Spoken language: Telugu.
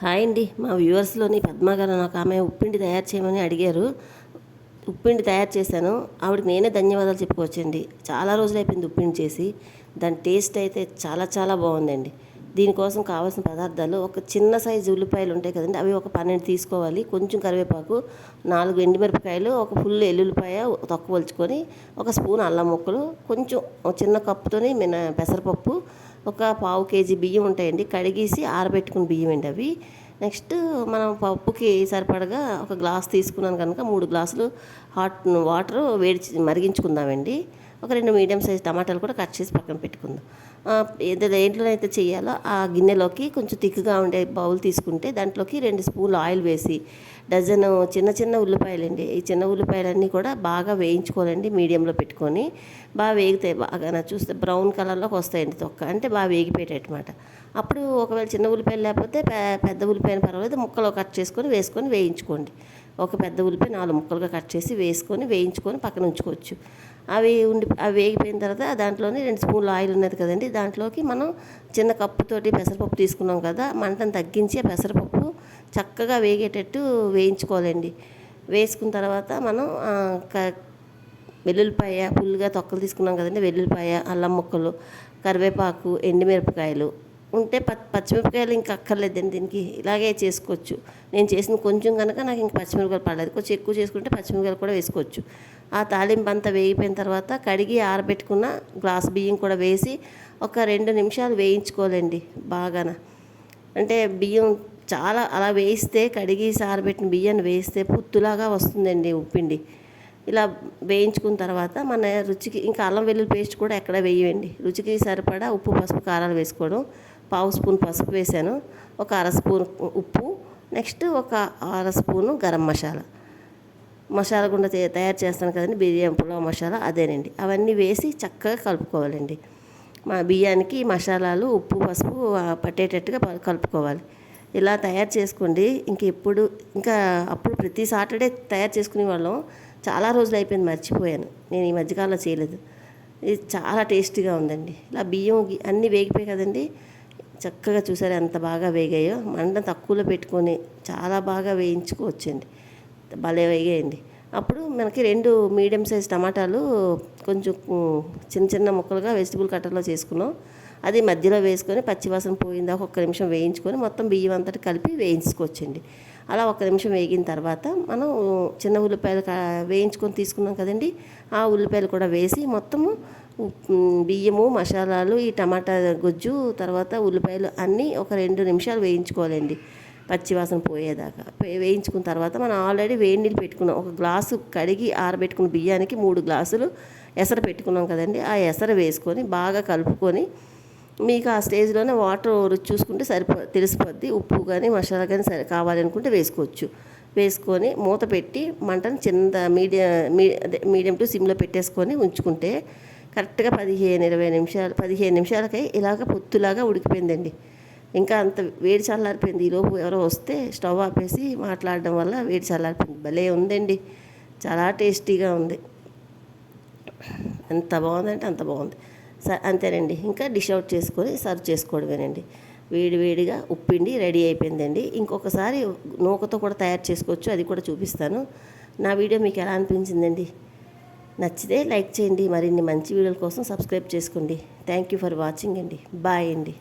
హాయ్ అండి. మా వ్యూవర్స్లోని పద్మ గారు నాకు ఆమె ఉప్పిండి తయారు చేయమని అడిగారు. ఉప్పిండి తయారు చేశాను. ఆవిడకి నేనే ధన్యవాదాలు చెప్పుకోవచ్చండి. చాలా రోజులు అయిపోయింది ఉప్పిండి చేసి. దాని టేస్ట్ అయితే చాలా చాలా బాగుందండి. దీనికోసం కావాల్సిన పదార్థాలు ఒక చిన్న సైజు ఉల్లిపాయలు ఉంటాయి కదండి, అవి ఒక 12 తీసుకోవాలి. కొంచెం కరివేపాకు, 4 ఎండుమిరపకాయలు, ఒక ఫుల్ ఎల్లుల్లిపాయ తొక్క వలుచుకొని, ఒక స్పూన్ అల్లం ముక్కలు, కొంచెం ఒక చిన్న కప్పుతోని పెసరపప్పు, ఒక పావు కేజీ బియ్యం ఉంటాయండి, కడిగేసి ఆరబెట్టుకుని బియ్యం అండి అవి. నెక్స్ట్ మనం పప్పుకి సరిపడగా ఒక గ్లాస్ తీసుకున్నాను కనుక 3 గ్లాసులు హాట్ వాటర్ మరిగించుకుందామండి. ఒక 2 మీడియం సైజ్ టమాటాలు కూడా కట్ చేసి పక్కన పెట్టుకుందాం. దేంట్లోనైతే చేయాలో ఆ గిన్నెలోకి కొంచెం తిక్కుగా ఉండే బౌల్ తీసుకుంటే దాంట్లోకి 2 స్పూన్లు ఆయిల్ వేసి, డజను చిన్న చిన్న ఉల్లిపాయలండి, ఈ చిన్న ఉల్లిపాయలన్నీ కూడా బాగా వేయించుకోవాలండి. మీడియంలో పెట్టుకొని బాగా వేగితే బాగా చూస్తే బ్రౌన్ కలర్లోకి వస్తాయండి తొక్క, అంటే బాగా వేగిపోయేటమాట. అప్పుడు ఒకవేళ చిన్న ఉల్లిపాయలు లేకపోతే పెద్ద ఉల్లిపాయలు పర్వాలేదు, ముక్కలు కట్ చేసుకొని వేసుకొని వేయించుకోండి. ఒక పెద్ద ఉల్లిపాయ 4 ముక్కలుగా కట్ చేసి వేసుకొని వేయించుకొని పక్కన ఉంచుకోవచ్చు. అవి వేగిపోయిన తర్వాత దాంట్లోనే 2 స్పూన్లు ఆయిల్ ఉన్నది కదండి, దాంట్లోకి మనం చిన్న కప్పుతోటి పెసరపప్పు తీసుకున్నాం కదా, మంటను తగ్గించి పెసరపప్పు చక్కగా వేగేటట్టు వేయించుకోవాలండి. వేసుకున్న తర్వాత మనం వెల్లుల్లిపాయ ఫుల్గా తొక్కలు తీసుకున్నాం కదండి, వెల్లుల్లిపాయ, అల్లం ముక్కలు, కరివేపాకు, ఎండుమిరపకాయలు ఉంటే పచ్చిమిరపకాయలు ఇంకా అక్కర్లేదండి, దీనికి ఇలాగే చేసుకోవచ్చు. నేను చేసిన కొంచెం కనుక నాకు ఇంక పచ్చిమిరపకాయలు పడలేదు, కొంచెం ఎక్కువ చేసుకుంటే పచ్చిమిరపకాయలు కూడా వేసుకోవచ్చు. ఆ తాలింపు అంతా వేగిపోయిన తర్వాత కడిగి ఆరబెట్టుకున్న గ్లాస్ బియ్యం కూడా వేసి ఒక 2 నిమిషాలు వేయించుకోవాలండి బాగాన. అంటే బియ్యం చాలా అలా వేయిస్తే, కడిగి ఆరబెట్టిన బియ్యాన్ని వేస్తే పుత్తులాగా వస్తుందండి ఉప్పిండి. ఇలా వేయించుకున్న తర్వాత మన రుచికి ఇంకా అల్లం వెల్లుల్లి పేస్ట్ కూడా ఎక్కడ వేయండి. రుచికి సరిపడా ఉప్పు, పసుపు, కారాలు వేసుకోవడం. పావు స్పూన్ పసుపు వేసాను, ఒక 1/2 స్పూన్ ఉప్పు, నెక్స్ట్ ఒక 1/2 స్పూను గరం మసాలా గుండా తయారు చేస్తాను కదండి, బిర్యానీ పులావ్ మసాలా అదేనండి. అవన్నీ వేసి చక్కగా కలుపుకోవాలండి. మా బియ్యానికి మసాలాలు, ఉప్పు, పసుపు పట్టేటట్టుగా కలుపుకోవాలి. ఇలా తయారు చేసుకోండి. ఇంకా అప్పుడు ప్రతి సాటర్డే తయారు చేసుకునే వాళ్ళం. చాలా రోజులు అయిపోయింది, మర్చిపోయాను. నేను ఈ మధ్యకాలంలో చేయలేదు. ఇది చాలా టేస్టీగా ఉందండి. ఇలా బియ్యం అన్నీ వేగిపోయాయి కదండి, చక్కగా చూసారు ఎంత బాగా వేగాయో. మంట తక్కువలో పెట్టుకొని చాలా బాగా వేయించుకోవచ్చండి, భలే వేగాయండి. అప్పుడు మనకి 2 మీడియం సైజ్ టమాటాలు కొంచెం చిన్న చిన్న ముక్కలుగా వెజిటబుల్ కట్టర్లో చేసుకున్నాం. అది మధ్యలో వేసుకొని పచ్చివాసన పోయిందాక 1 నిమిషం వేయించుకొని మొత్తం బియ్యం అంతటి కలిపి వేయించుకోవచ్చండి. అలా 1 నిమిషం వేగిన తర్వాత మనం చిన్న ఉల్లిపాయలు వేయించుకొని తీసుకున్నాం కదండి, ఆ ఉల్లిపాయలు కూడా వేసి మొత్తము బియ్యము, మసాలాలు, ఈ టమాటా గుజ్జు, తర్వాత ఉల్లిపాయలు అన్నీ ఒక 2 నిమిషాలు వేయించుకోవాలండి, పచ్చివాసన పోయేదాకా. వేయించుకున్న తర్వాత మనం ఆల్రెడీ వేడి నీళ్ళు పెట్టుకున్నాం. ఒక గ్లాసు కడిగి ఆరబెట్టుకున్న బియ్యానికి 3 గ్లాసులు ఎసరు పెట్టుకున్నాం కదండి, ఆ ఎసరు వేసుకొని బాగా కలుపుకొని, మీకు ఆ స్టేజ్లోనే వాటర్ రుచి చూసుకుంటే తెలిసిపోద్ది. ఉప్పు కానీ మసాలా కానీ కావాలనుకుంటే వేసుకోవచ్చు. వేసుకొని మూత పెట్టి మంటను మీడియం టు సిమ్లో పెట్టేసుకొని ఉంచుకుంటే కరెక్ట్గా 15 నిమిషాలకై ఇలాగ పొత్తులాగా ఉడికిపోయిందండి. ఇంకా అంత వేడి చల్లారిపోయింది. ఈలోపు ఎవరో వస్తే స్టవ్ ఆపేసి మాట్లాడడం వల్ల వేడి చల్లారిపోయింది. భలే ఉందండి, చాలా టేస్టీగా ఉంది. ఎంత బాగుందంటే అంత బాగుంది. అంతేనండి, ఇంకా డిష్ అవుట్ చేసుకొని సర్వ్ చేసుకోవడమేనండి. వేడిగా ఉప్పిండి రెడీ అయిపోయిందండి. ఇంకొకసారి నూకతో కూడా తయారు చేసుకోవచ్చు, అది కూడా చూపిస్తాను. నా వీడియో మీకు ఎలా అనిపించిందండి? నచ్చితే లైక్ చేయండి. మరిన్ని మంచి వీడియోల కోసం సబ్స్క్రైబ్ చేసుకోండి. థ్యాంక్ యూ ఫర్ వాచింగ్ అండి. బాయ్ అండి.